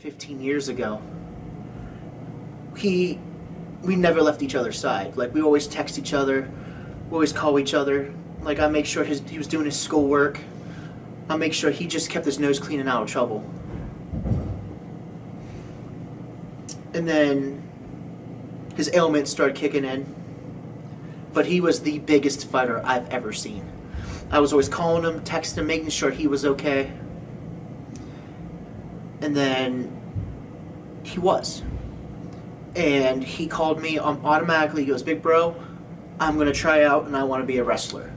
15 years ago, we never left each other's side. Like, we always text each other, we always call each other. Like, I make sure he was doing his schoolwork. I make sure he just kept his nose clean and out of trouble. And then his ailments started kicking in. But he was the biggest fighter I've ever seen. I was always calling him, texting him, making sure he was okay. And then he was. And he called me automatically. He goes, "Big bro, I'm going to try out and I want to be a wrestler."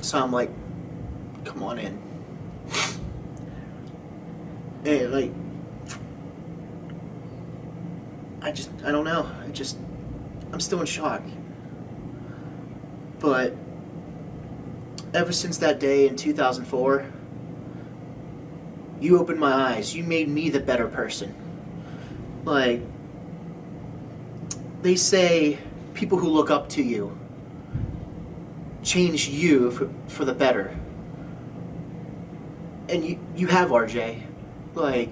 So I'm like, come on in. And like, I don't know. I'm still in shock. But ever since that day in 2004, you opened my eyes. You made me the better person. Like, they say people who look up to you change you for the better. And you have, RJ. Like,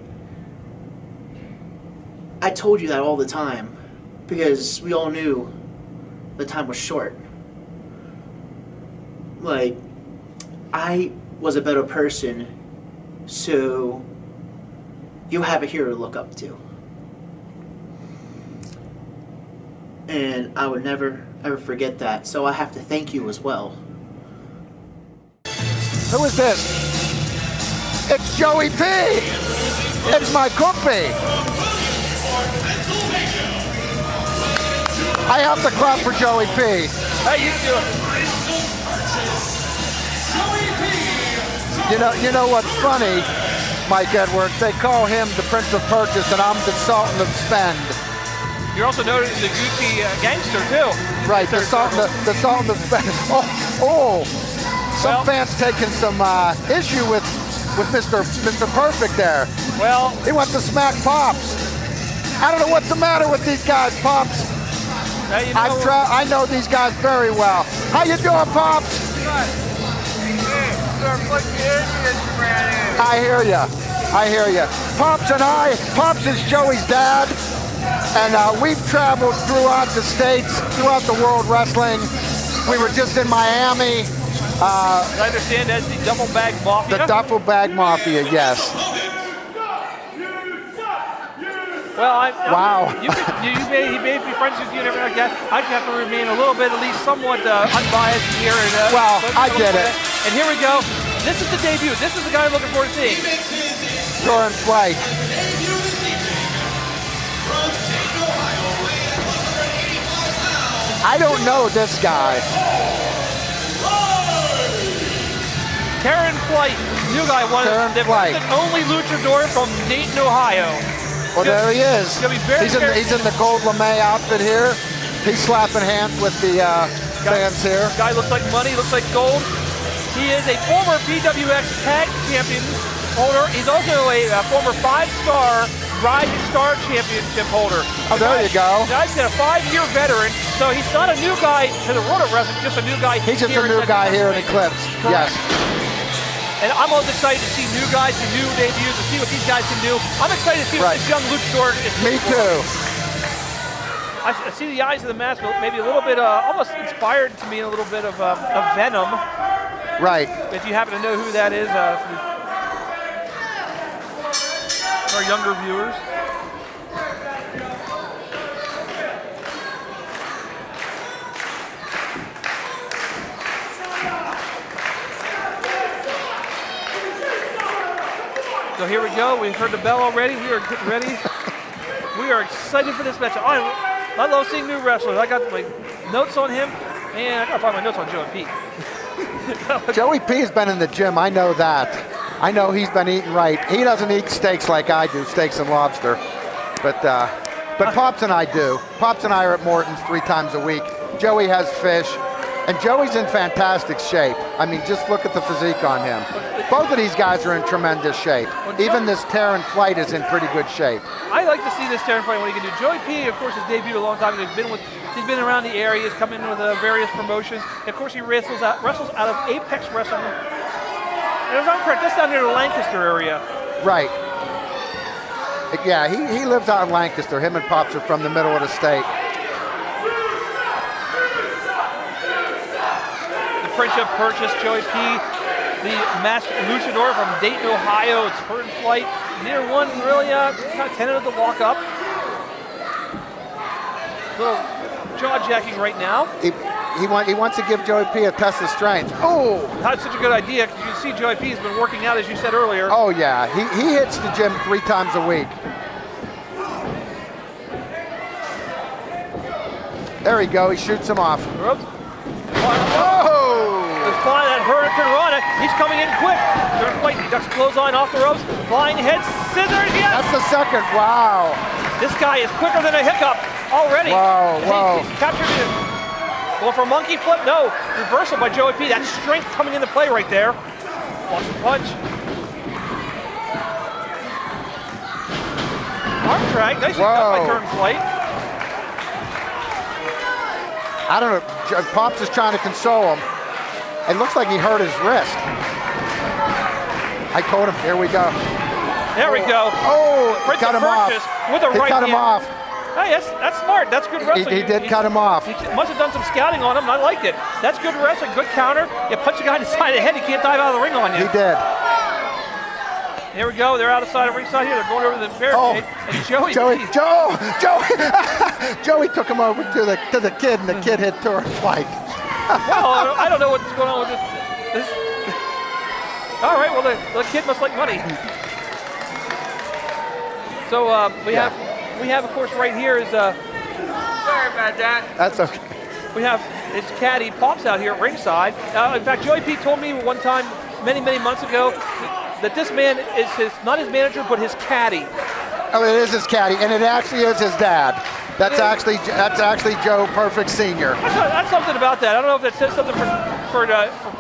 I told you that all the time because we all knew the time was short. Like, I was a better person, so you'll have a hero to look up to. And I would never, ever forget that, so I have to thank you as well. Who is this? It's Joey P! It's my cookie! I have to clap for Joey P. How you doing? You know what's funny, Mike Edwards? They call him the Prince of Purchase, and I'm the Sultan of Spend. You're also noted as a Gucci gangster too. Right, the Sultan of Spend. Some fans taking some issue with Mr. Perfect there. Well, he wants to smack Pops. I don't know what's the matter with these guys, Pops. I know these guys very well. How you doing, Pops? I hear you. Pops is Joey's dad, and we've traveled throughout the states, throughout the world wrestling. We were just in Miami. I understand that's the Duffel Bag Mafia. The Duffel Bag Mafia, yes. Well, wow. You may be friends with you and everything like that. I have to remain a little bit, at least somewhat unbiased here. And, well, I get it. And here we go. This is the debut. This is the guy I'm looking forward to seeing. Toryn Flight. I don't know this guy. Toryn Flight, new guy, one of the only luchador from Dayton, Ohio. Well, there he is. He's in the gold lame outfit here. He's slapping hands with the fans here. Guy looks like money, looks like gold. He is a former PWX Tag Champion holder. He's also a former 5-star Rising Star Championship holder. Oh, there you go. He's a 5-year veteran, so he's not a new guy to the world of wrestling, just a new guy. He's just a new guy here in Eclipse. Yes. And I'm always excited to see new guys and new debuts and see what these guys can do. I'm excited to see what this young luchador is. Me too. I see the eyes of the mask, maybe a little bit, almost inspired to me a little bit of Venom. Right. If you happen to know who that is, for our younger viewers. So here we go. We've heard the bell already. We are getting ready. We are excited for this match. I love seeing new wrestlers. I got my notes on him, and I gotta find my notes on Joey P. Joey P has been in the gym. I know that. I know he's been eating right. He doesn't eat steaks like I do, steaks and lobster. But Pops and I do. Pops and I are at Morton's 3 times a week. Joey has fish. And Joey's in fantastic shape. I mean, just look at the physique on him. Both of these guys are in tremendous shape. Even this Toryn Flight is in pretty good shape. I like to see this Toryn Flight, what he can do. Joey P, of course, has debuted a long time ago. He's been around the area. He's come in with various promotions. And of course, he wrestles out of Apex Wrestling. And if I'm correct, that's down near the Lancaster area. Right. Yeah, he lives out in Lancaster. Him and Pops are from the middle of the state. The friendship purchased Joey P. The masked luchador from Dayton, Ohio. It's Toryn Flight. Neither one really kind of tentative to walk up. Little jaw-jacking right now. He wants to give Joey P a test of strength. Oh! Not such a good idea, because you can see Joey P has been working out, as you said earlier. Oh, yeah. He hits the gym 3 times a week. There we go. He shoots him off. Oops. Oh! There's flying that Hurricane Rana. He's coming in quick. Toryn Flight ducks clothesline off the ropes. Flying head scissors. Yes! That's the second. Wow. This guy is quicker than a hiccup already. Whoa. He's captured it. Well, for monkey flip, no. Reversal by Joey P. That's strength coming into play right there. Watch the punch. Arm drag. Nicely done by Toryn Flight. I don't know. Pops is trying to console him. It looks like he hurt his wrist. I told him, here we go. There we go. Oh, cut him off. With a right cut him off. Hey, that's smart. That's good wrestling. He did cut him off. He must have done some scouting on him, and I liked it. That's good wrestling, good counter. You punch a guy in the side of the head, he can't dive out of the ring on you. He did. Here we go. They're outside of ringside here. They're going over to the barricade. And Joey took him over to the kid, and the kid hit Toryn Flight. Well, I don't know what's going on with this. All right. Well, the kid must like money. So we have, of course, right here is. Sorry about that. That's okay. We have his caddy Pops out here at ringside. In fact, Joey P told me one time, many months ago, that this man is not his manager, but his caddy. Oh, it is his caddy, and it actually is his dad. That's actually Joe Perfect Sr. That's something about that. I don't know if that says something for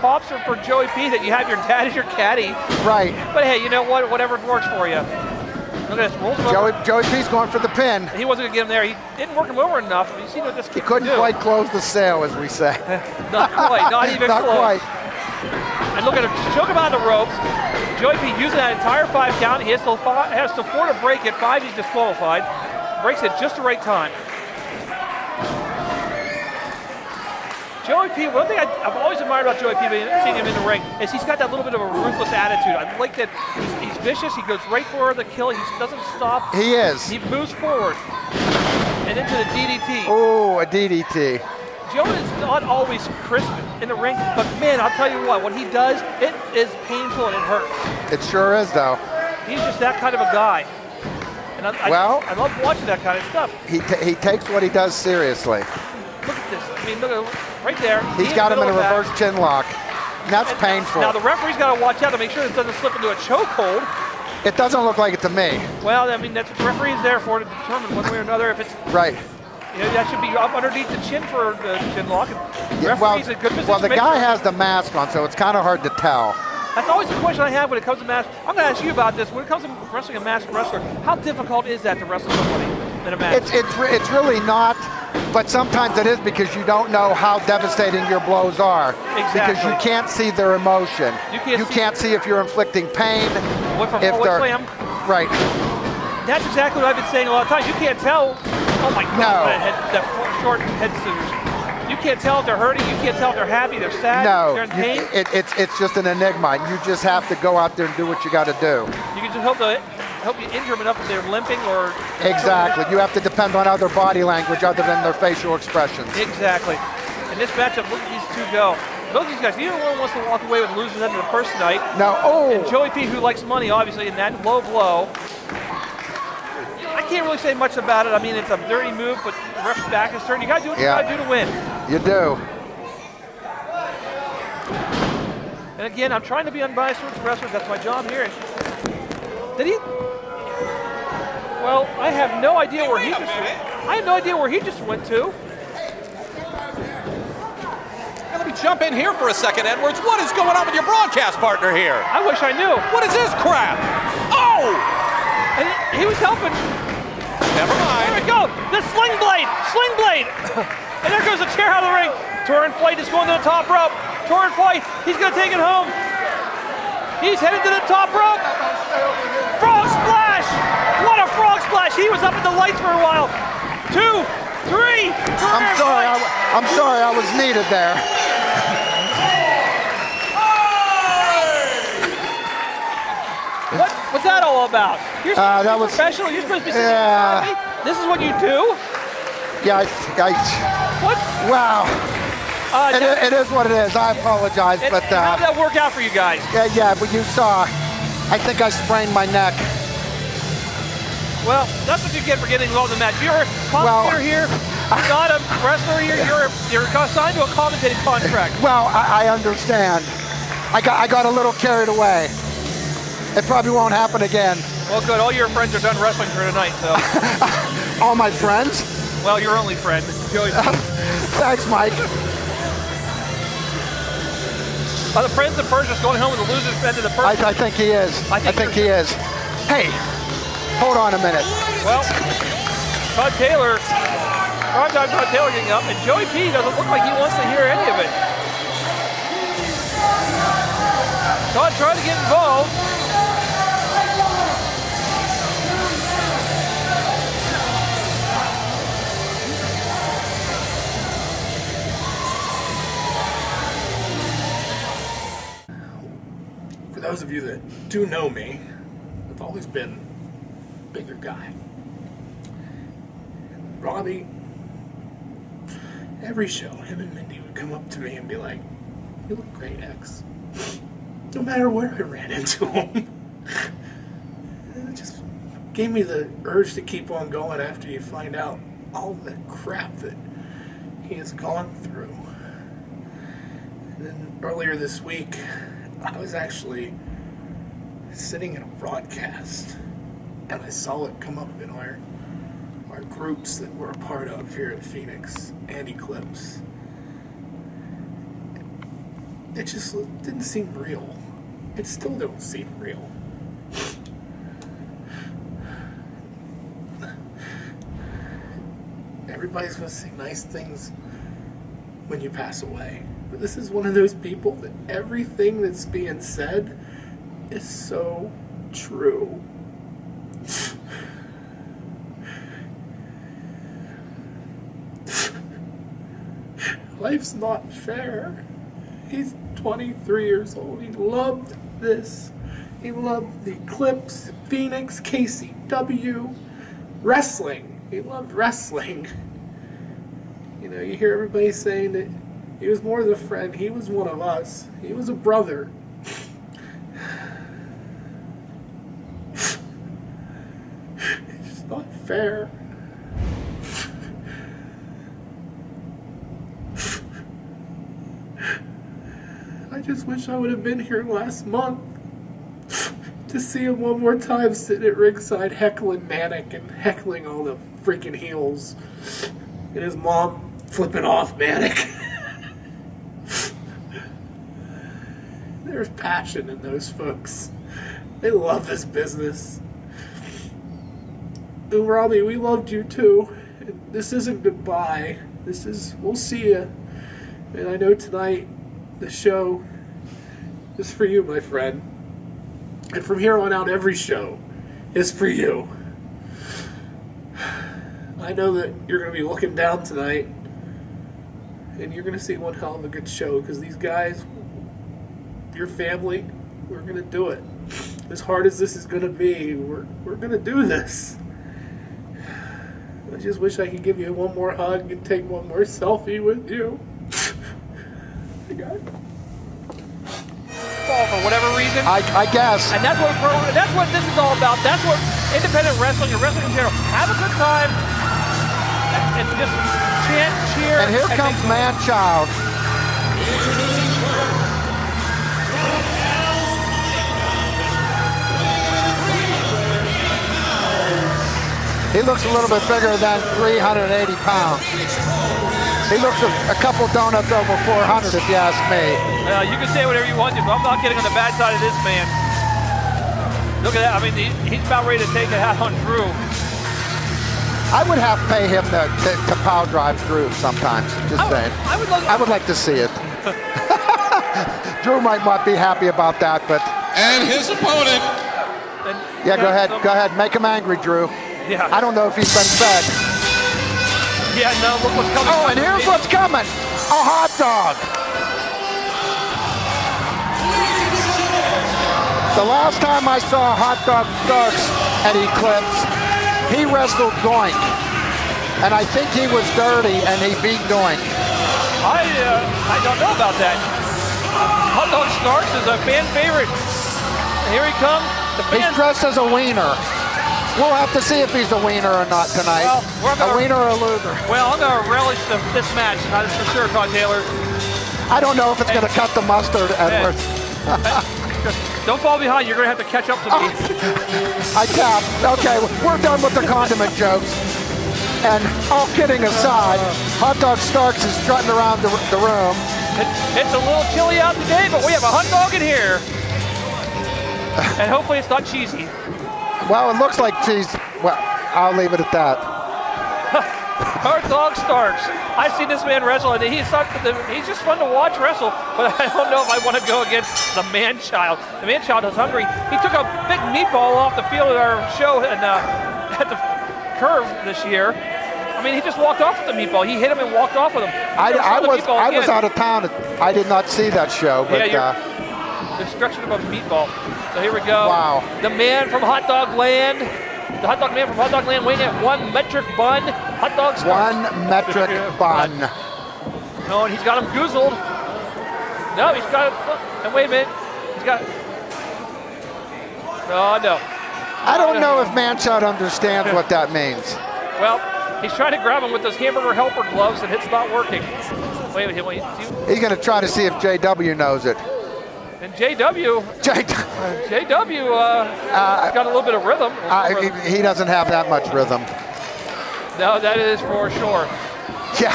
Pops or for Joey P that you have your dad as your caddy. Right. But hey, you know what? Whatever works for you. Look at this. Rolls him over. Joey P's going for the pin. He wasn't going to get him there. He didn't work him over enough. You see what this kid He couldn't quite close the sale, as we say. Not quite. Not even Not close. quite. And look at him. Choke him on the ropes. Joey P using that entire 5 count. He has to 4 to break it. 5, he's disqualified. Breaks it just the right time. Joey P, one thing I've always admired about Joey P, seeing him in the ring, is he's got that little bit of a ruthless attitude. I like that he's vicious. He goes right for the kill. He doesn't stop. He is. He moves forward and into the DDT. Oh, a DDT. Joe is not always crisp in the ring, but man, I'll tell you what, he does, it is painful and it hurts. It sure is, though. He's just that kind of a guy. And I love watching that kind of stuff. He takes what he does seriously. Look at this. I mean, look at right there. He's got him in a reverse chin lock. And that's painful. Now the referee's got to watch out to make sure it doesn't slip into a chokehold. It doesn't look like it to me. Well, I mean, that's what the referee's there for, to determine one way or another if it's right. You know, that should be up underneath the chin for the chin lock. Yeah, well, the guy has the mask on, so it's kind of hard to tell. That's always the question I have when it comes to mask. I'm going to ask you about this. When it comes to wrestling a masked wrestler, how difficult is that to wrestle somebody in a mask? It's really not, but sometimes it is because you don't know how devastating your blows are. Exactly. Because you can't see their emotion. You can't see if you're inflicting pain. Slam. Right. That's exactly what I've been saying a lot of times. You can't tell. Oh my God! That short head scissors. You can't tell if they're hurting. You can't tell if they're happy. They're sad. They're in pain. It's just an enigma. You just have to go out there and do what you got to do. You can just help you injure them enough if they're limping or. Exactly. You have to depend on other body language other than their facial expressions. Exactly. In this matchup, look at these two go. Both of these guys, neither one wants to walk away with losing end of the purse tonight. No. Oh. And Joey P, who likes money, obviously, in that low blow. I can't really say much about it. I mean, it's a dirty move, but the ref's back is turned. You got to do what you got to do to win. You do. And again, I'm trying to be unbiased towards wrestlers. That's my job here. Did he? Well, I have no idea where he just went. I have no idea where he just went to. Let me jump in here for a second, Edwards. What is going on with your broadcast partner here? I wish I knew. What is this crap? Oh! And he was helping. Never mind. There we go. The sling blade. Sling blade. And there goes the chair out of the ring. Toryn Flight is going to the top rope. Toryn Flight, he's going to take it home. He's headed to the top rope. Frog splash. What a frog he was up at the lights for a while. 2, 3. I'm sorry I was needed there. What's that all about? You're supposed to be professional. You're supposed to be sitting in front of me. This is what you do? Yeah, What? wow. It is what it is. I apologize, but how did that work out for you guys? Yeah, but you saw. I think I sprained my neck. Well, that's what you get for getting involved in the match. You're a commentator here. You're not a wrestler here. You're assigned to a commentating contract. Well, I understand. I got a little carried away. It probably won't happen again. Well, good. All your friends are done wrestling for tonight, so. All my friends? Well, your only friend, Joey. Thanks, Mike. Are the Prince of Persia going home with the loser's end of the Persia? I think he is. I think he is. Hey, hold on a minute. Well, Todd Taylor getting up, and Joey P doesn't look like he wants to hear any of it. Todd trying to get involved. For those of you that do know me, I've always been a bigger guy. Robby, every show, him and Mindy would come up to me and be like, "You look great, X." No matter where I ran into him. And it just gave me the urge to keep on going after you find out all the crap that he has gone through. And then earlier this week, I was actually sitting in a broadcast and I saw it come up in our groups that we're a part of here at Phoenix and Eclipse. It just didn't seem real. It still don't seem real. Everybody's going to say nice things when you pass away. But this is one of those people that everything that's being said is so true. Life's not fair. He's 23 years old. He loved this. He loved the Eclipse, Phoenix, KCW, wrestling. He loved wrestling. You know, you hear everybody saying that he was more than a friend. He was one of us. He was a brother. It's just not fair. I just wish I would have been here last month to see him one more time sitting at ringside heckling Manic and heckling all the freaking heels. And his mom flipping off Manic. There's passion in those folks. They love this business. And Robby, we loved you too. And this isn't goodbye. This is, we'll see you. And I know tonight the show is for you, my friend. And from here on out, every show is for you. I know that you're going to be looking down tonight, and you're going to see one hell of a good show, because these guys, your family, we're going to do it. As hard as this is going to be, we're going to do this. I just wish I could give you one more hug and take one more selfie with you. For whatever reason. I guess. And that's what this is all about. That's what independent wrestling and wrestling in general. Have a good time and just chant, cheer. And here comes Man-Child. He looks a little bit bigger than 380 pounds. He looks a couple donuts over 400, if you ask me. You can say whatever you want to, but I'm not getting on the bad side of this man. Look at that. I mean, he's about ready to take it out on Drew. I would have to pay him to power drive Drew sometimes. Just saying. I would like to see it. Drew might not be happy about that, but. And his opponent. Yeah, go ahead. Go ahead. Make him angry, Drew. Yeah. I don't know if he's been fed. Yeah, no, look what's coming. Oh, and here's what's coming. A hot dog. The last time I saw Hot Dog Starks at Eclipse, he wrestled Doink. And I think he was dirty and he beat Doink. I don't know about that. Hot Dog Starks is a fan favorite. Here he comes. The He's fans. dressed as a wiener. We'll have to see if he's a wiener or not tonight. Well, a wiener or a loser. Well, I'm going to relish this match, not for sure, Todd Taylor. I don't know if it's going to cut the mustard, Edwards. Don't fall behind. You're going to have to catch up to me. I tap. Okay, we're done with the condiment jokes. And all kidding aside, Hot Dog Starks is strutting around the room. It's a little chilly out today, but we have a hot dog in here. And hopefully it's not cheesy. Well, it looks like cheese. Well, I'll leave it at that. Hot Dog Starks. I've seen this man wrestle, and he's just fun to watch wrestle, but I don't know if I want to go against the man-child. The man-child is hungry. He took a big meatball off the field at our show and at the Curve this year. I mean, he just walked off with the meatball. He hit him and walked off with him. I was out of town. I did not see that show, but you're stretching him a meatball. So here we go. Wow. The man from Hot Dog Land. The hot dog man from Hot Dog Land weighing at 1 metric bun. Hot dog Starks. 1 metric bun. No, and he's got him goozled. No, he's got it. And wait a minute. He's got. Oh, no. I don't know if Manshot understands what that means. Well, he's trying to grab him with those hamburger helper gloves, and it's not working. Wait. He's going to try to see if JW knows it. And JW got a little bit of rhythm. He doesn't have that much rhythm. No, that is for sure. Yeah.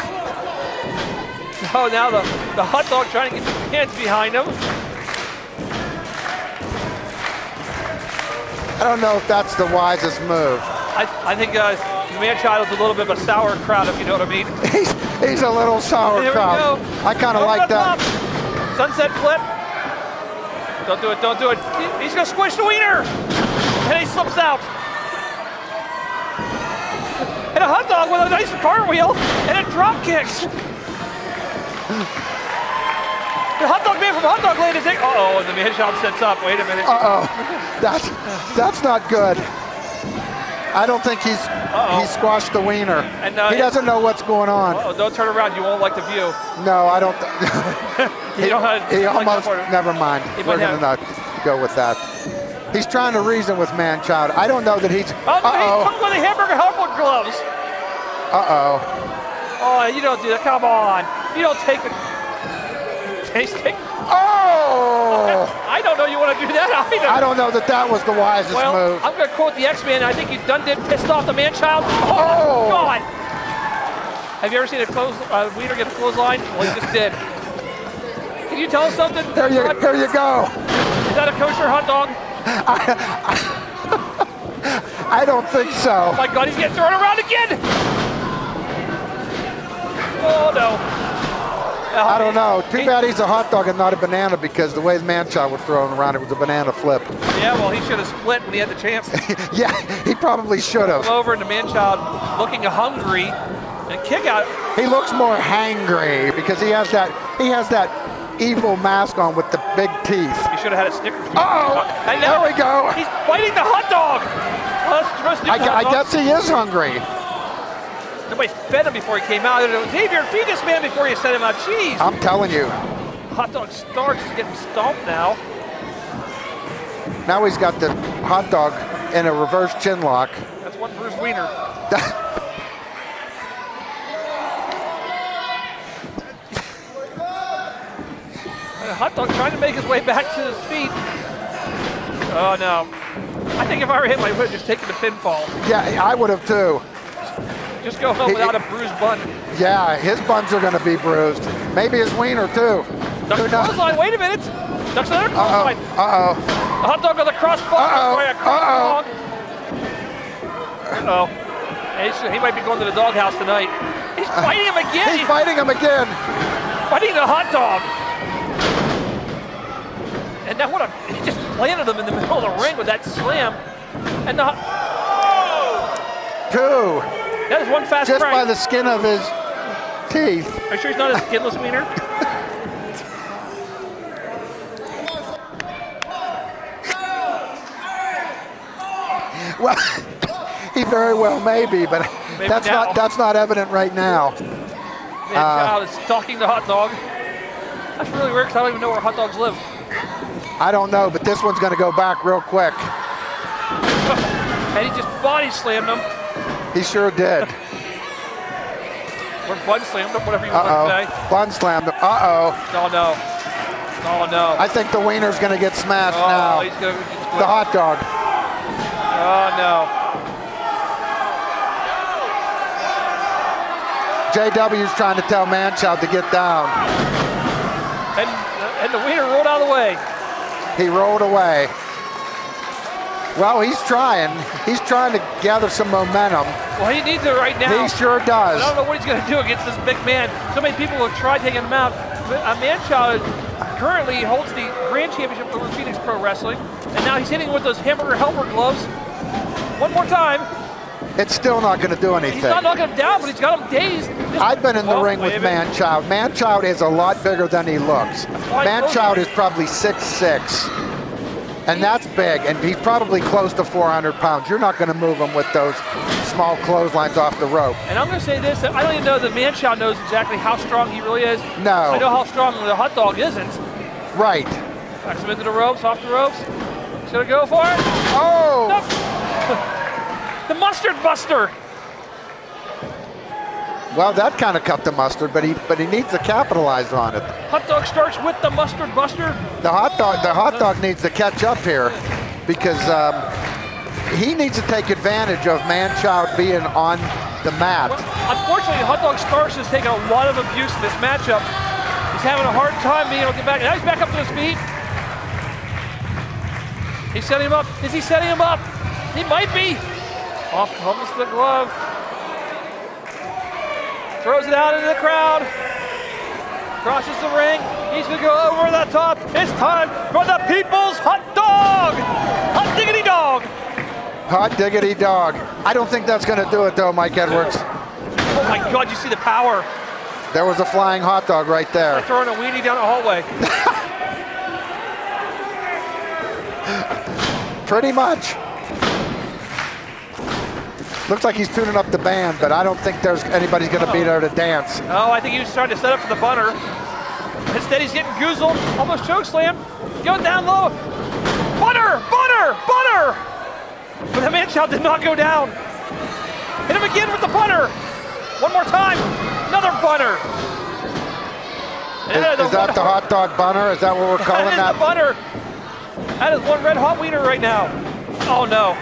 Oh, now the hot dog trying to get the hands behind him. I don't know if that's the wisest move. I think the man-child is a little bit of a sauerkraut, if you know what I mean. He's a little sauerkraut. I kind of like that. Sunset flip. Don't do it. He's going to squish the wiener. And he slips out. And a hot dog with a nice cartwheel and a drop kicks. The hot dog man from Hot Dog Land is in. Uh-oh, and the man-child sets up. Wait a minute. Uh-oh. That's not good. I don't think he squashed the wiener. And, he doesn't know what's going on. Don't turn around. You won't like the view. No, I don't. He almost. Never mind. We're going to not go with that. He's trying to reason with man-child. I don't know that he's. He comes with the hamburger helper gloves. Uh-oh. Oh, you don't do that. Come on. You don't take the. Oh! I don't know you want to do that either. I don't know that was the wisest move. I'm going to quote the X-Man. I think you done pissed off the man-child. Oh! God. Have you ever seen a wiener get a clothesline? Well, he just did. Can you tell us something? There you go. Is that a kosher hot dog? I don't think so. Oh my God, he's getting thrown around again. Oh no. I don't know. Too bad he's a hot dog and not a banana, because the way the man-child was thrown around, it was a banana flip. Yeah, well, he should have split when he had the chance. Yeah, he probably should have. Over, and the man-child looking hungry, and kick out. He looks more hangry because he has that evil mask on with the big teeth. He should have had a Snickers. Oh, and now there we go. He's biting the hot dog. Well, I guess he is hungry. Nobody fed him before he came out. Xavier, feed this man before you send him out. Jeez. I'm telling you. Hot Dog Starks is getting stomped now. Now he's got the hot dog in a reverse chin lock. That's one Bruce Wiener. Hot Dog trying to make his way back to his feet. Oh no. I think if I were him, I would have just taken the pinfall. Yeah, I would have too. Just go home without a bruised bun. Yeah, his buns are going to be bruised. Maybe his wiener too. Ducks the clothesline. Wait a minute. Ducks another clothesline. Uh-oh. The hot dog on the crossbar. Uh-oh. He might be going to the doghouse tonight. He's fighting him again. He's fighting him again. Fighting the hot dog. And now he just planted him in the middle of the ring with that slam. And 2. That is one fast Just break. by the skin of his teeth. Are you sure he's not a skinless wiener? Well, he very well may be, but Maybe that's now. that's not evident right now. Man, child is talking to hot dog. That's really weird because I don't even know where hot dogs live. I don't know, but this one's going to go back real quick. And he just body slammed him. He sure did. Or bun slammed him, whatever you want to say. Bun slammed him. Uh-oh. Oh no. Oh no. I think the wiener's going to get smashed Oh, now. he's gonna The hot dog. Oh no. JW's trying to tell Manchild to get down. And the wiener rolled out of the way. He rolled away. Well, he's trying. He's trying to gather some momentum. Well, he needs it right now. He sure does. I don't know what he's going to do against this big man. So many people have tried taking him out. But Manchild currently holds the grand championship over Phoenix Pro Wrestling. And now he's hitting with those hamburger helper gloves. One more time. It's still not going to do anything. He's not knocking him down, but he's got him dazed. I've been in the ring with Manchild. Manchild is a lot bigger than he looks. Manchild is probably 6'6", and that's big, and he's probably close to 400 pounds. You're not going to move him with those small clotheslines off the rope. And I'm going to say this, I don't even know that Manchild knows exactly how strong he really is. No. I know how strong the hot dog isn't. Right. Backs him into the ropes, off the ropes. He's going to go for it. Oh! Nope. The mustard buster. Well, that kind of cut the mustard, but he needs to capitalize on it. Hot dog starts with the mustard buster. The hot dog needs to catch up here, because he needs to take advantage of Manchild being on the mat. Well, unfortunately, Hot Dog Starks has taken a lot of abuse in this matchup. He's having a hard time being able to get back. Now he's back up to his feet. He's setting him up. Is he setting him up? He might be. Off comes the glove. Throws it out into the crowd. Crosses the ring. He's going to go over the top. It's time for the People's Hot Dog. Hot diggity dog. Hot diggity dog. I don't think that's going to do it, though, Mike Edwards. Oh, my God. You see the power. There was a flying hot dog right there. Like throwing a weenie down the hallway. Pretty much. Looks like he's tuning up the band, but I don't think there's anybody's going to be there to dance. Oh, I think he was trying to set up for the bunner. Instead, he's getting goozled, almost chokeslam. Going down low. Bunner, bunner, bunner. But the Manchild did not go down. Hit him again with the bunner. One more time. Another bunner. Is that the hot dog bunner? Is that what we're calling that? that? Is the bunner. That is one red hot wiener right now. Oh no.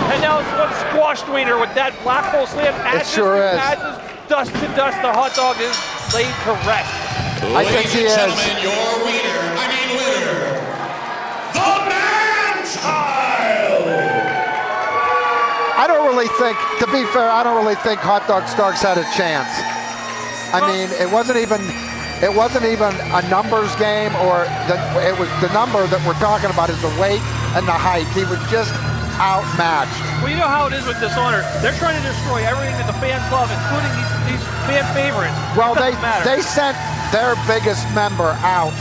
And now it's one squashed wiener with that black hole slam. It sure is. Ashes, dust to dust. The hot dog is laid to rest. I think he is. Gentlemen, your winner, the Man-Child! I don't really think, to be fair, I don't really think Hot Dog Starks had a chance. I mean, it wasn't even a numbers game, or it was the number that we're talking about is the weight and the height. He was just outmatched. Well, you know how it is with Dishonor. They're trying to destroy everything that the fans love, including these fan favorites. Well, they sent their biggest member out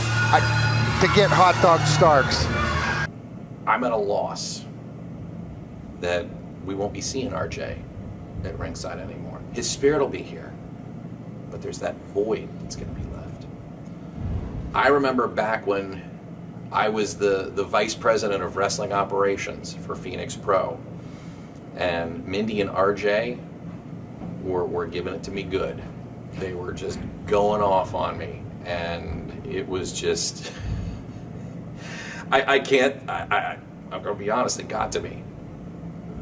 to get Hot Dog Starks. I'm at a loss that we won't be seeing RJ at ringside anymore. His spirit will be here, but there's that void that's going to be left. I remember back when I was the vice president of wrestling operations for Phoenix Pro, and Mindy and RJ were giving it to me good. They were just going off on me, and it was just I'm gonna be honest, it got to me.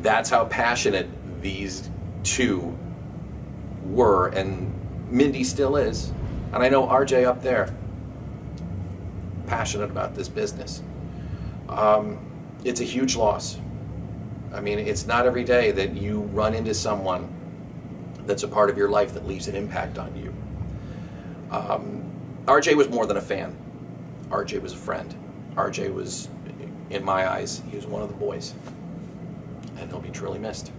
That's how passionate these two were, and Mindy still is, and I know RJ up there, passionate about this business. It's a huge loss. I mean, it's not every day that you run into someone that's a part of your life that leaves an impact on you. RJ was more than a fan. RJ was a friend. RJ was, in my eyes, he was one of the boys. And he'll be truly missed.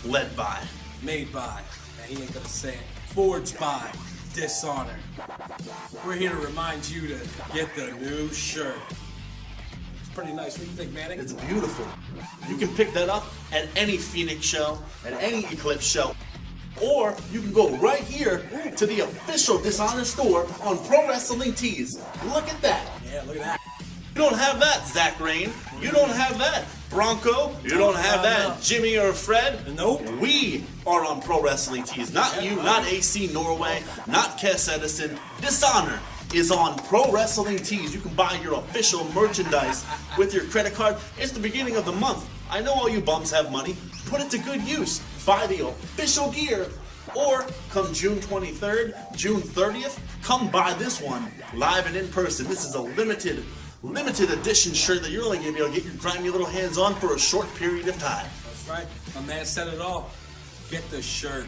led by. Made by. Now he ain't gonna say it. Forged by Dishonor. We're here to remind you to get the new shirt. It's pretty nice. What do you think, Manning? It's beautiful. You can pick that up at any Phoenix show, at any Eclipse show, or you can go right here to the official Dishonor store on Pro Wrestling Tees. Look at that. Yeah, look at that. You don't have that, Zach Rain. You don't have that, Bronco. You don't have that, Jimmy or Fred. Nope. We are on Pro Wrestling Tees. Not you, not AC Norway, not Kess Edison. Dishonor is on Pro Wrestling Tees. You can buy your official merchandise with your credit card. It's the beginning of the month. I know all you bums have money. Put it to good use. Buy the official gear. Or come June 23rd, June 30th, come buy this one live and in person. This is a limited edition shirt that you're only going to be able to get your grimy little hands on for a short period of time. That's right. My man said it all. Get the shirt.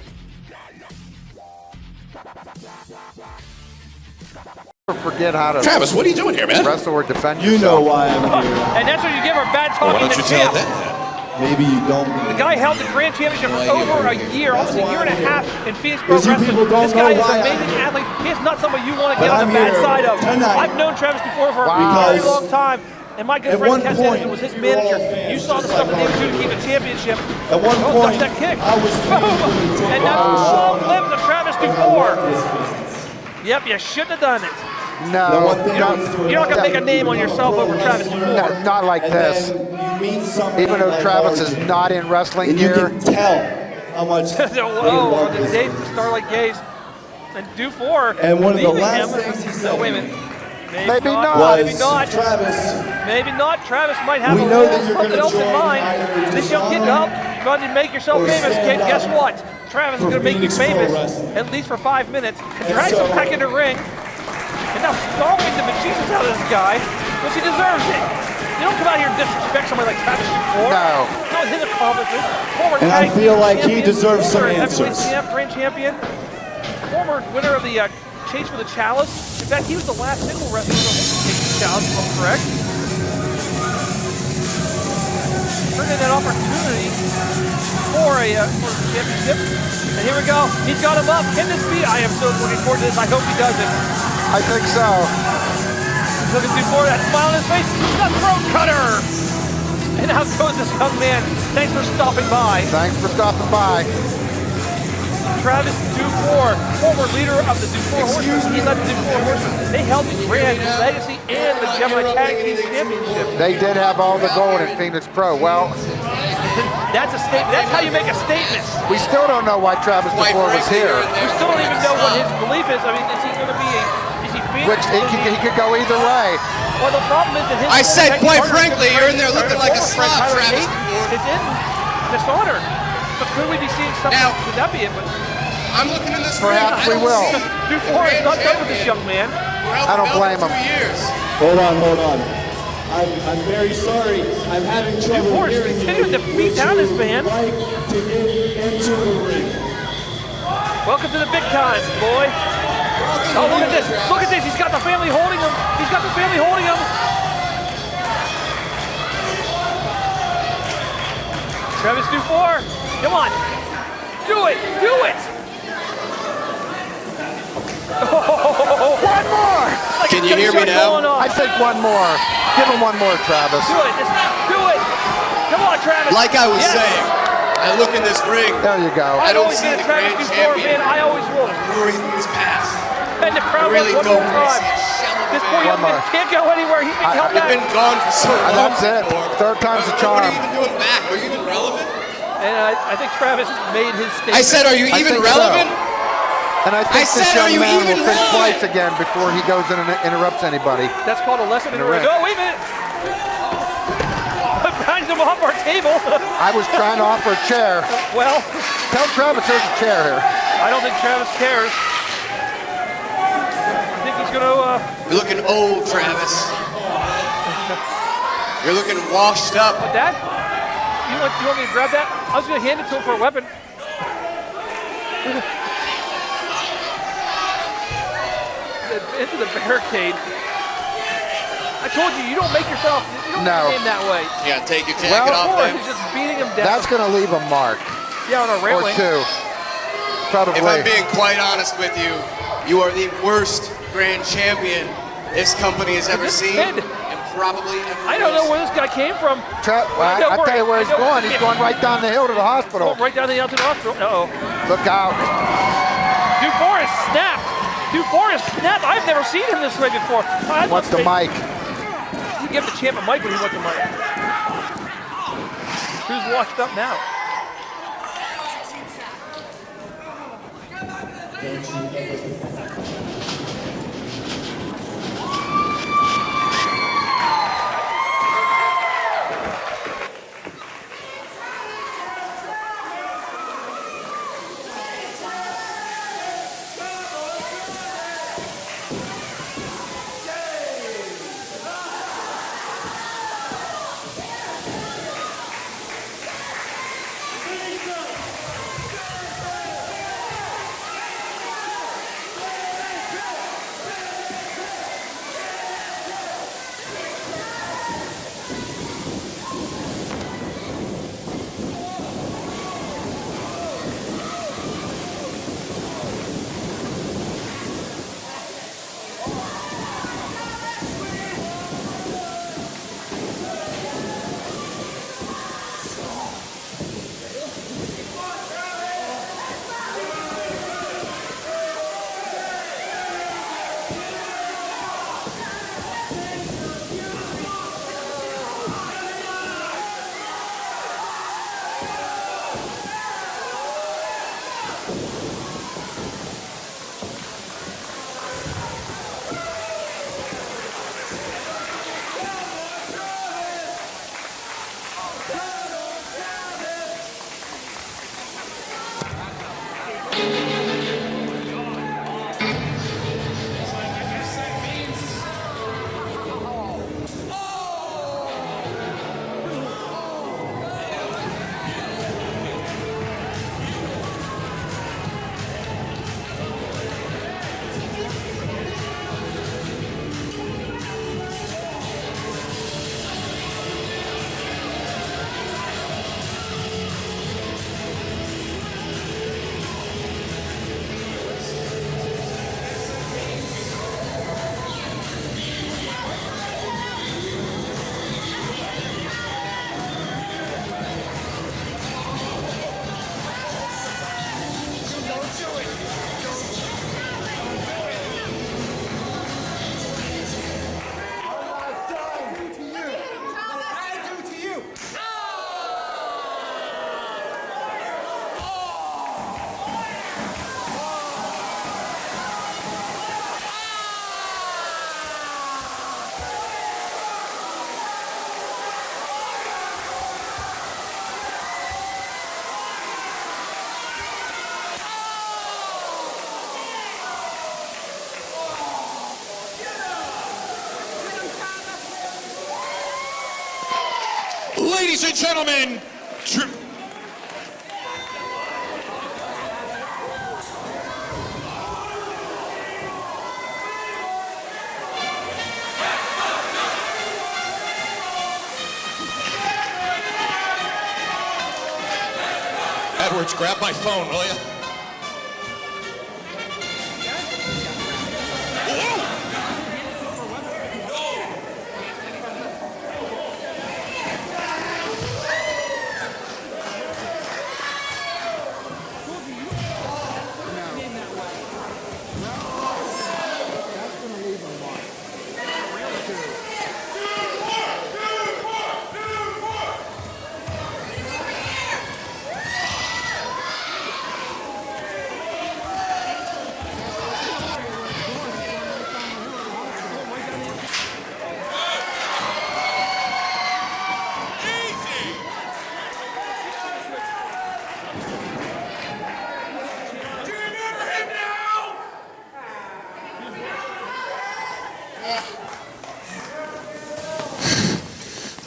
Never forget how to Travis, what are you doing here, man? wrestle or defend You yourself. know why I'm here. And that's what you give her bad Why talking don't to you tell champ. that? Maybe you don't. The guy held the grand championship for over a year, almost a year and a half in Phoenix Pro Because you Wrestling. people don't This guy is know an why amazing athlete. He is not somebody you want to get But on the I'm bad here side of. tonight. I've known Travis before for a Because very long time. And my good at friend one Kess point, Edison was his manager. we were all You saw the fans, stuff just that they like would do to keep a championship. At one Oh, point, touch that kick. I was Boom! And now long live the Travis Dufour. Yep, you shouldn't have done it. No, You're not going to make a name on yourself over Travis Dufour. no, not like this. Even though Travis is not in wrestling and you gear, can tell how much Whoa, on the days of Starlight Gaze. And Dufour And one of the leaving last him. things he No, said wait a minute. Maybe not. was Maybe not. Travis. Maybe not. Travis might have We a know little that you're something gonna else in join mind. either This young kid, Dishonor you're going to make yourself or famous, kid. stand up Guess what? Travis is for going to make you Phoenix Pro famous, Wrestling. at least for 5 minutes. And And drags so- him back in the ring. And now stomping the bejesus out of this guy, because he deserves it. You don't come out here and disrespect somebody like Travis Dufour. No. Not his accomplishments. Former And I tag feel like he champion, deserves some former heavyweight answers. champ, grand champion, former winner of the Chase for the Chalice. In fact, he was the last single wrestler to take the Chalice, if I'm correct. Turning that opportunity for a championship. And here we go. He's got him up. Can this be? I am so looking forward to this. I hope he does it. I think so. He's looking before that smile on his face. The throat cutter. And out goes this young man. Thanks for stopping by. Thanks for stopping by. Travis Dufour, former leader of the Dufour Horsemen. He led the Dufour Horsemen. They held the Grand Legacy and the Gemini Tag Team Championship. They did have all the gold in Phoenix Pro. Well, That's a statement. That's how you make a statement. we still don't know why Travis Dufour was here. We still don't even know what his belief is. I mean, is he going to be is he Phoenix? Which he could go either way. Well, the problem is that his I said, tag quite partnership frankly, with you're in there Frank- looking like a former Frank slob, Tyler Travis Nate Dufour. is in Dishonor. But could we be seeing something? Now- Could that be it? But I'm looking in this Perhaps ring. we will. Dufour is not done with this young man. I don't blame him. 2 years. Hold on. I'm very sorry. I'm having trouble Dufour is hearing you. continuing to beat down this man. Like to get into the ring. Welcome to the big time, boy. Oh, look at this. Look at this. He's got the family holding him. He's got the family holding him. Travis Dufour, come on. Do it. Do it. One more! Like Can a you hear me gunshot now? going off. I think one more. Give him one more, Travis. Do it. Just do it. Come on, Travis. Like I was Yes. saying, I look in this ring. There you go. I I've don't always see been a the Travis grand Dufour champion. fan. I always will. Roaring through his past. And the crowd I really was one don't more want to time. see a shell of This a poor man. young man can't go anywhere. He can help You've that. been gone for so long. That's it. Dufour. Third time's the What are charm. you even doing back? Are you even relevant? And I think Travis made his statement. I said, are you I even think so. relevant? And I think I this said, are young you man even will think relevant? twice again before he goes in and interrupts anybody. That's called a lesson in In the ring. Oh, wait a minute. Grinds him off our table. I was trying to offer a chair. Well, Tell Travis there's a chair here. I don't think Travis cares. I think he's going to... You're looking old, Travis. You're looking washed up. Dad, you want me to grab that? I was going to hand it to him for a weapon. Into the barricade. I told you, you don't make yourself, you don't No. make your name that way. Yeah, take your jacket Well, off Dufour then. is just beating him down. That's going to leave a mark. Yeah, on a or railing. 2. Probably. If I'm being quite honest with you, you are the worst grand champion this company has ever seen, kid. and probably ever I don't know will where this guy came from. I'll tell you where he's going. He's going right down the hill to the hospital. Going right down the hill to the hospital. Uh-oh. Look out. DuForest snapped. DuForest snapped. I've never seen him this way before. Wants the mic. You give the champ a mic when he wants the mic. Who's washed up now? Ladies and gentlemen, Edwards, grab my phone, will you?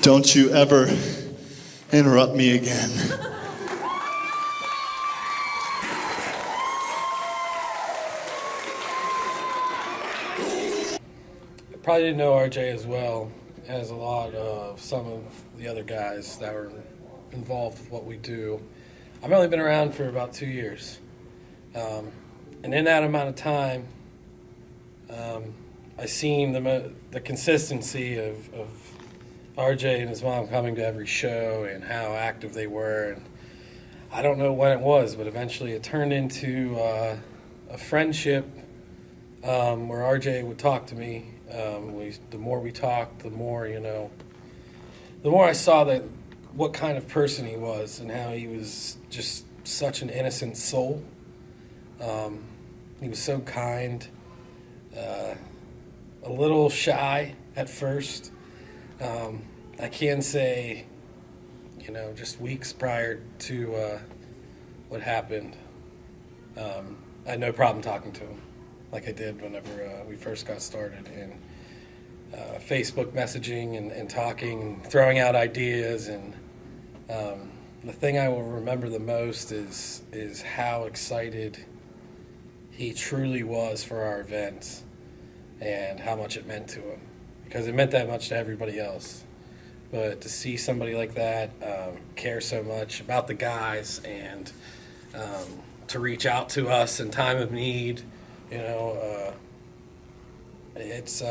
Don't you ever interrupt me again. I probably didn't know RJ as well as a lot of some of the other guys that were involved with what we do. I've only been around for about 2 years. And in that amount of time, I've seen the consistency of RJ and his mom coming to every show and how active they were. And I don't know when it was, but eventually it turned into a friendship where RJ would talk to me. The more we talked, the more I saw that what kind of person he was and how he was just such an innocent soul. He was so kind, a little shy at first. I can say, just weeks prior to what happened, I had no problem talking to him like I did whenever we first got started. And Facebook messaging and talking and throwing out ideas. And the thing I will remember the most is how excited he truly was for our events and how much it meant to him, because it meant that much to everybody else. But to see somebody like that care so much about the guys and to reach out to us in time of need, it's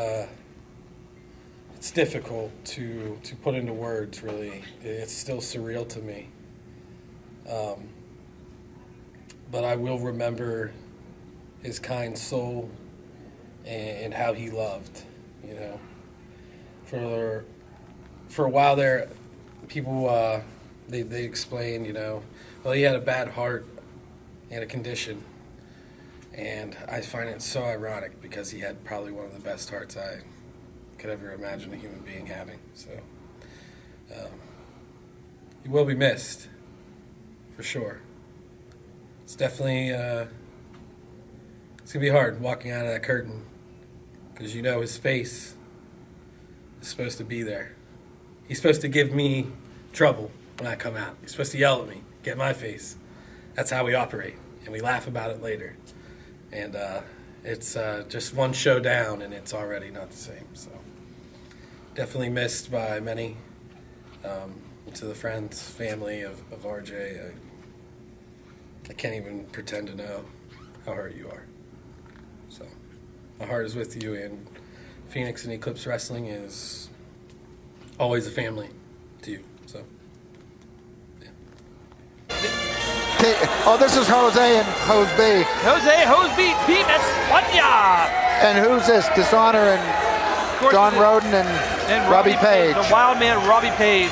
difficult to put into words, really. It's still surreal to me. But I will remember his kind soul and how he loved, For a while there, people, they explained, well, he had a bad heart, he had a condition. And I find it so ironic because he had probably one of the best hearts I could ever imagine a human being having. So he will be missed, for sure. It's definitely, it's going to be hard walking out of that curtain because his face is supposed to be there. He's supposed to give me trouble when I come out. He's supposed to yell at me, get my face. That's how we operate, and we laugh about it later. And it's just one show down, and it's already not the same. So definitely missed by many. To the friends, family of RJ, I can't even pretend to know how hurt you are. So my heart is with you, and Phoenix and Eclipse Wrestling is always a family to you. So, yeah. Oh, this is Jose and Hose B. Hose B, Team Espana. And who's this? Dishonor and John Rodin and Robby Paige. The wild man, Robby Paige.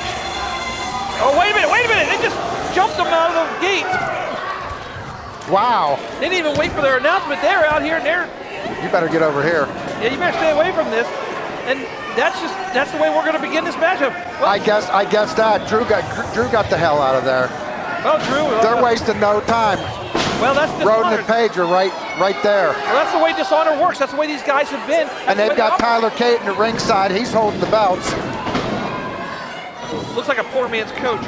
Oh, wait a minute. They just jumped them out of the gate. Wow. They didn't even wait for their announcement. They're out here and they're... You better get over here. Yeah, you better stay away from this. And that's the way we're going to begin this matchup. Well, I guess that. Drew got the hell out of there. Well, Drew... They're wasting no time. Well, that's Dishonor. Rodin and Paige are right there. Well, that's the way Dishonor works. That's the way these guys have been. And they've got Tyler Caton at ringside. He's holding the belts. Looks like a poor man's coach.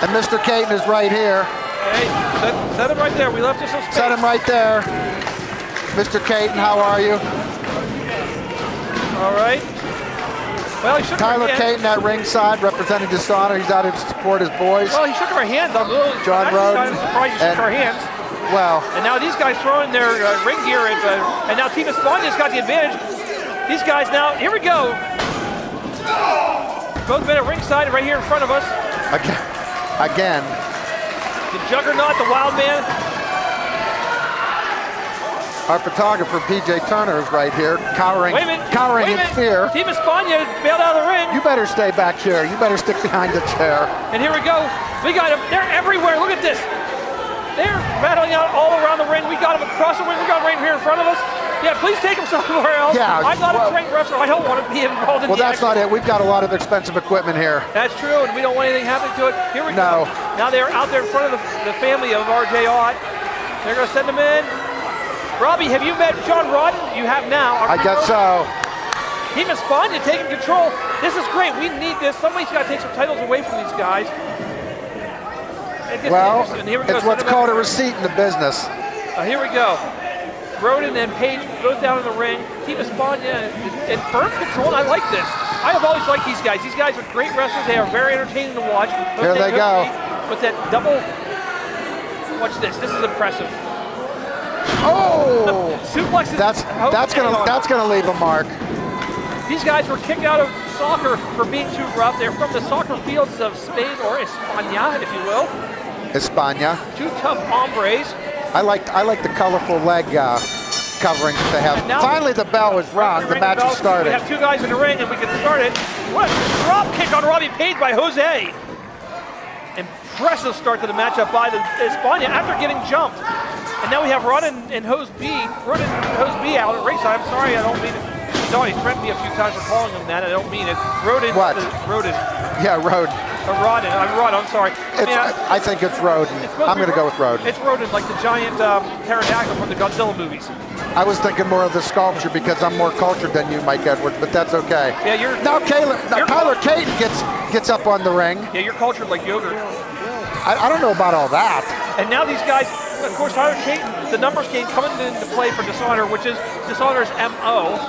And Mr. Caton is right here. Hey, set him right there. We left you some space. Set him right there. Mr. Caton, how are you? All right. Well, he shook Tyler her hand. Caton at ringside, representing Dishonor. He's out here to support his boys. Well, he shook our hands. John Rodin. I'm surprised he shook our hands. Well. And now these guys throwing their ring gear, and now Team Espana's got the advantage. These guys now, here we go. Both men at ringside right here in front of us. Again. The Juggernaut, the Wild Man. Our photographer, PJ Turner, is right here, cowering in fear. Team Espana bailed out of the ring. You better stay back here. You better stick behind the chair. And here we go. We got them. They're everywhere. Look at this. They're rattling out all around the ring. We got them across the ring. We got them right here in front of us. Yeah, please take them somewhere else. Yeah, I'm not a trained wrestler. I don't want to be involved in Well, that's not it. We've got a lot of expensive equipment here. That's true, and we don't want anything happening to it. Here we go. Now they're out there in front of the family of RJ Ott. They're going to send them in. Robby, have you met John Rodin? You have now. I guess so. Team Espana taking control. This is great. We need this. Somebody's got to take some titles away from these guys. Well, it's what's called a receipt in the business. Here we go. Rodin and Paige both down in the ring. Team Espana in firm control. I like this. I have always liked these guys. These guys are great wrestlers. They are very entertaining to watch. Here they go. With that double. Watch this. This is impressive. Oh! Suplexes. That's gonna leave a mark. These guys were kicked out of soccer for being too rough. They're from the soccer fields of Spain, or España, if you will. España. Two tough hombres. I like the colorful leg coverings that they have. Finally, the bell is rung. The match is started. We have two guys in the ring, and we can start it. What a drop kick on Robby Paige by Jose. Impressive start to the matchup by the Espana after getting jumped. And now we have Rodin and Hose B out at ringside. I'm sorry, I don't mean it. He's always threatened me a few times for calling him that. I don't mean it. Rodin. What? Rodin. Yeah, Rodin. Rodin. I'm sorry. I think it's Rodin. I'm going to go with Rodin. It's Rodin, like the giant pterodactyl from the Godzilla movies. I was thinking more of the sculpture because I'm more cultured than you, Mike Edwards, but that's okay. Yeah, you're. Now Tyler Caton gets up on the ring. Yeah, you're cultured like yogurt. I don't know about all that. And now these guys, of course, Tyler Caton, the numbers game coming into play for Dishonor, which is Dishonor's MO.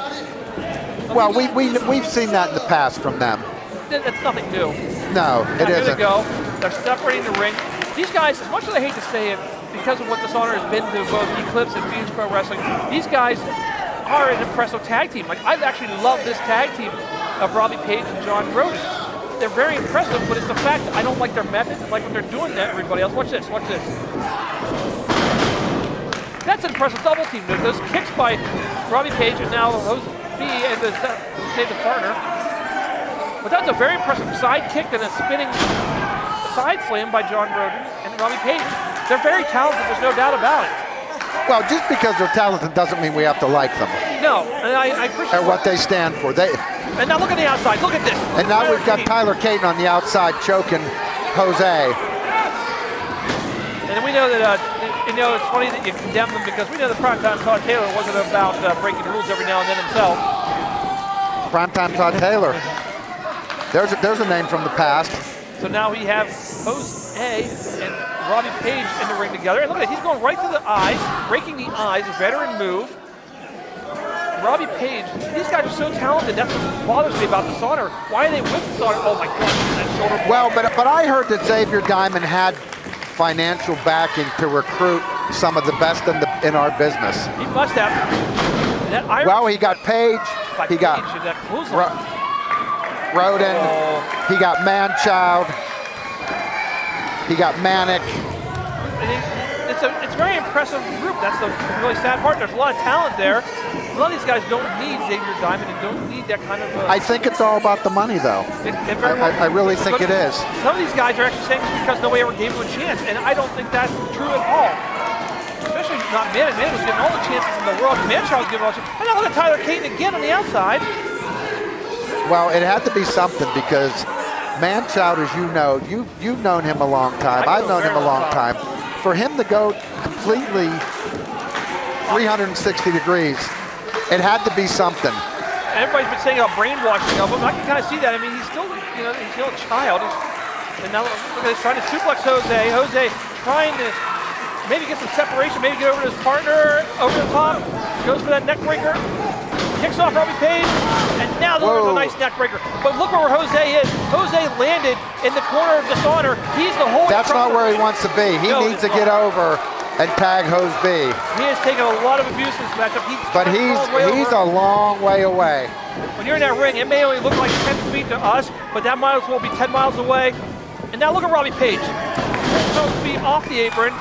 Well, we've seen that in the past from them. That's nothing new. No, it Here isn't. they go. They're separating the ring. These guys, as much as I hate to say it, because of what Dishonor has been to both Eclipse and Phoenix Pro Wrestling, these guys are an impressive tag team. Like, I actually love this tag team of Robby Paige and John Rodin. They're very impressive, but it's the fact that I don't like their methods. I like what they're doing to everybody else. Watch this, watch this. That's an impressive double team. Those kicks by Robby Paige and now Jose B and the partner. But that's a very impressive side kick and a spinning side slam by John Rodin and Robby Paige. They're very talented, there's no doubt about it. Well, just because they're talented doesn't mean we have to like them. No, and I appreciate or what they stand for. And now look at the outside, look at this. And now we've got Tyler Caton on the outside choking Jose. And we know that, it's funny that you condemn them because we know that Primetime Todd Taylor wasn't about breaking rules every now and then himself. Primetime Todd Taylor. There's a name from the past. So now we have Jose and Robby Paige in the ring together. And look at it, he's going right to the eyes, breaking the eyes, a veteran move. Robby Paige, these guys are so talented. That's what bothers me about Dishonor. Why are they with Dishonor? Oh my God, that shoulder block. Well, but I heard that Xavier Diamond had financial backing to recruit some of the best in our business. He must have. Well, he got Paige. He got Rodin. Oh. He got Manchild. He got Manic. It's a very impressive group. That's the really sad part. There's a lot of talent there. A lot of these guys don't need Xavier Diamond and don't need that kind of... I think it's all about the money, though. I really think it is. Some of these guys are actually saying it's because nobody ever gave them a chance, and I don't think that's true at all. Especially not Man. Man was getting all the chances in the world. Manchild was giving all the chances. And now look at Tyler Caton again on the outside. Well, it had to be something because Manchild, as you know, you've known him a long time. I've known him a long time. For him to go completely 360 degrees, it had to be something. Everybody's been saying about brainwashing of him. I can kind of see that. I mean, he's still a child. And now look at this, trying to suplex Jose. Jose trying to maybe get some separation, maybe get over to his partner, over the top. Goes for that neck breaker. Kicks off Robby Paige, and now there's a nice neck breaker. But look where Jose is. Jose landed in the corner of Dishonor. He's the whole. That's not where he wants to be. He needs to get over and tag Jose B. He has taken a lot of abuse in this matchup. But he's a long way away. When you're in that ring, it may only look like 10 feet to us, but that might as well be 10 miles away. And now look at Robby Paige. He's supposed to be off the apron,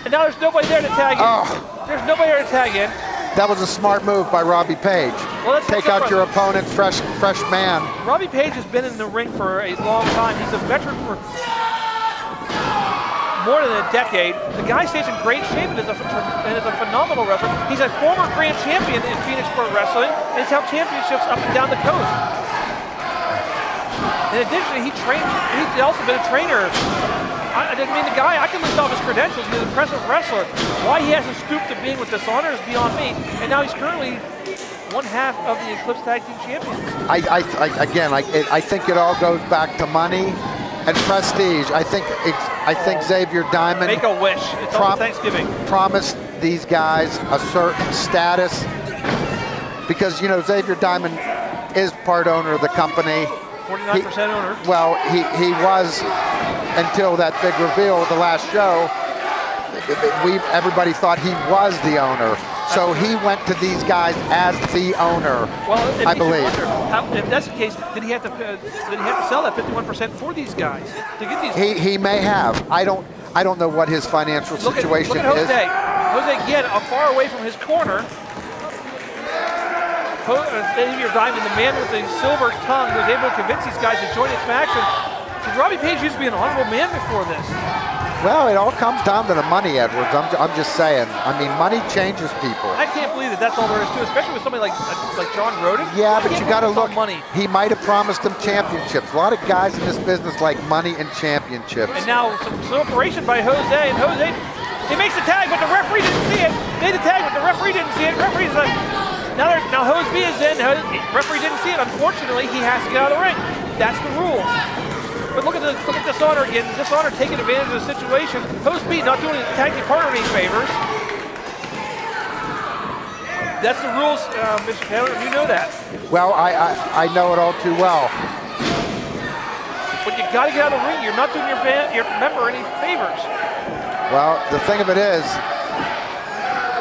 and now there's nobody there to tag in. Oh. There's nobody there to tag in. That was a smart move by Robby Paige. Well, take out your opponent's fresh man. Robby Paige has been in the ring for a long time. He's a veteran for more than a decade. The guy stays in great shape and is a phenomenal wrestler. He's a former grand champion in Phoenix Pro Wrestling and has held championships up and down the coast. In addition, he's also been a trainer. I mean, the guy, I can list off his credentials. He's an impressive wrestler. Why he hasn't stooped to being with Dishonor is beyond me. And now he's currently one half of the Eclipse Tag Team Champions. I think it all goes back to money and prestige. I think Xavier Diamond. Make a wish. It's on Thanksgiving. Promised these guys a certain status because Xavier Diamond is part owner of the company. 49% owner. Well, he was until that big reveal at the last show. Everybody thought he was the owner. So he went to these guys as the owner, well, I believe. If that's the case, did he have to sell that 51% for these guys to get these? He may have. I don't know what his financial situation look at is. Jose. Jose again, far away from his corner. Xavier Diamond, the man with the silver tongue, was able to convince these guys to join his faction. Robbie Paige used to be an honorable man before this. Well, it all comes down to the money, Edwards. I'm just saying. I mean, money changes people. I can't believe that's all there is to it, especially with somebody like John Rodin. Yeah, but you got to look. Money. He might have promised them championships. A lot of guys in this business like money and championships. And now some operation by Jose, and Jose, he makes the tag, but the referee didn't see it. Made the tag, but the referee didn't see it. Referee's like, now Jose B is in. Referee didn't see it. Unfortunately, he has to get out of the ring. That's the rules. But look at Dishonor again. Dishonor taking advantage of the situation. Host B not doing his tag team partner any favors. That's the rules, Mr. Taylor. You know that. Well, I know it all too well. But you got to get out of the ring. You're not doing your member any favors. Well, the thing of it is,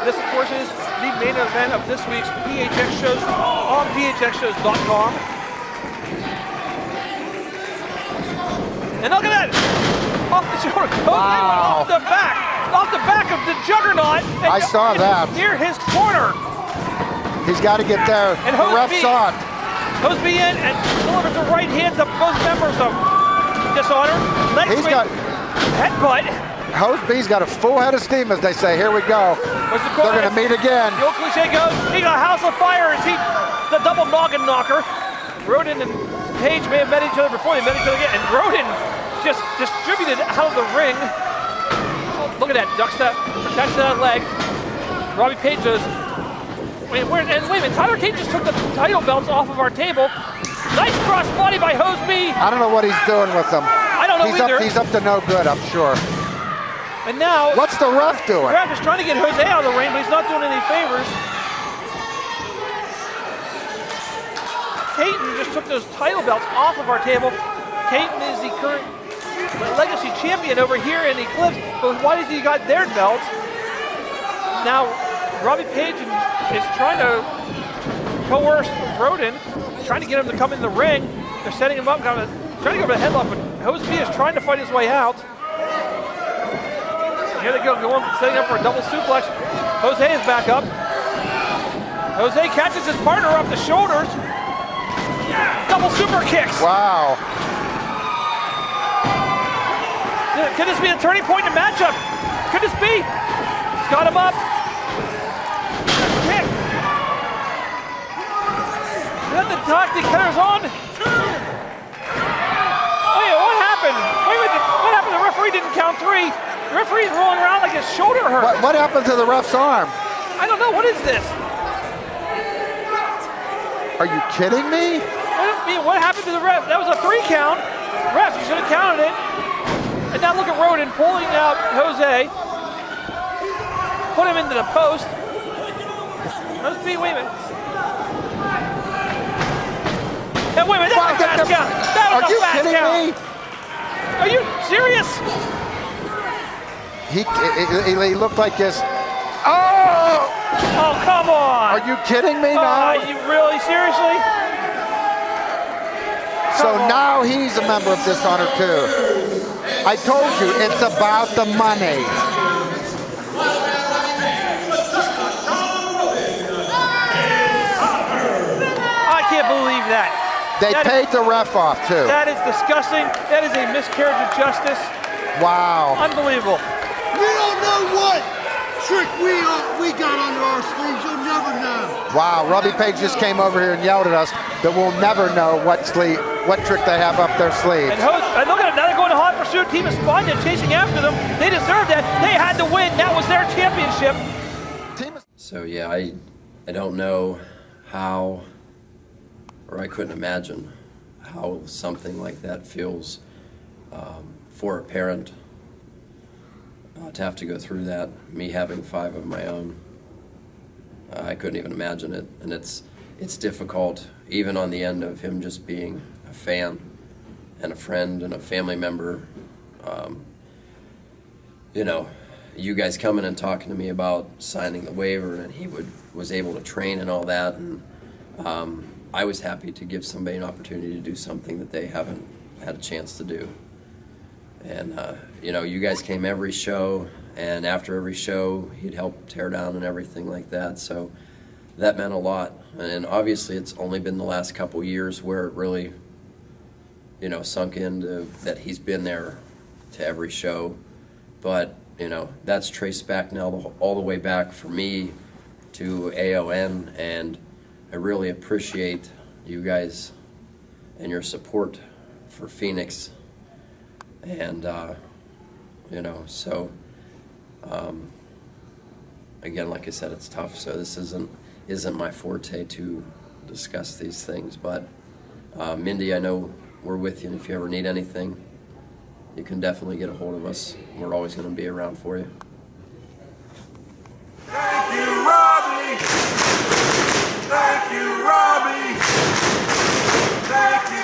this, of course, is the main event of this week's PHX shows on phxshows.com. And look at that! Off the shoulder, wow. Off the back of the Juggernaut. And I saw that. Near his corner. He's got to get there. And the ref saw it. Hoseby in and delivers the right hands of both members of Dishonor. He's got headbutt. Hoseby's got a full head of steam, as they say. Here we go. They're going to meet again. The old cliche goes, he got a house of fire as he, the double noggin knocker. Rodin and Paige may have met each other before, they met each other again, and Rodin just distributed out of the ring. Oh, look at that, duck step, attached to that leg. Robbie Paige goes, wait a minute, Tyler Tate just took the title belts off of our table. Nice cross body by Hoseby. I don't know what he's doing with them. I don't know either. He's up to no good, I'm sure. And now, what's the ref doing? The ref is trying to get Jose out of the ring, but he's not doing any favors. Caton just took those title belts off of our table. Caton is the current legacy champion over here in Eclipse, but why does he got their belts? Now, Robbie Paige is trying to coerce Rodin, trying to get him to come in the ring. They're setting him up, trying to go for the headlock, but Jose is trying to fight his way out. Here they go, setting up for a double suplex. Jose is back up. Jose catches his partner off the shoulders. Double super kicks. Wow. Could this be a turning point in the matchup? Could this be? He's got him up. Kick. Is that the tactic cutters on? Oh yeah, what happened? Wait a minute, what happened? The referee didn't count three. The referee's rolling around like his shoulder hurt. What happened to the ref's arm? I don't know, what is this? Are you kidding me? What happened to the ref? That was a 3 count. Ref, you should have counted it. And now look at Rodin pulling out Jose. Put him into the post. Wait a minute. Now, wait a minute, that's a fast count. That was a fast count. Are you serious? He looked like this. Oh! Oh, come on. Are you kidding me now? Are you really, seriously? So now he's a member of Dishonor too. I told you, it's about the money. I can't believe that. They paid the ref off too. That is disgusting. That is a miscarriage of justice. Wow. Unbelievable. We don't know what trick we got under our sleeves. You'll never know. Wow, Robbie Paige just came over here and yelled at us that we'll never know what trick they have up their sleeves. And look at it, now they're going to hot pursuit. Team Espana chasing after them. They deserved that. They had to win. That was their championship. So yeah, I don't know how, or I couldn't imagine how something like that feels for a parent to have to go through that. Me having 5 of my own, I couldn't even imagine it. And it's it's difficult, even on the end of him just being a fan and a friend and a family member. You know, you guys coming and talking to me about signing the waiver, and he was able to train and all that, and I was happy to give somebody an opportunity to do something that they haven't had a chance to do. And you know, you guys came every show, and after every show he'd help tear down and everything like that, so that meant a lot. And obviously it's only been the last couple years where it really, you know, sunk into that he's been there to every show. But, you know, that's traced back now all the way back for me to AON, and I really appreciate you guys and your support for Phoenix. And, you know, so, again, like I said, it's tough, so this isn't my forte to discuss these things. But, Mindy, I know we're with you, and if you ever need anything, you can definitely get a hold of us. We're always going to be around for you. Thank you, Robby. Thank you, Robby. Thank you.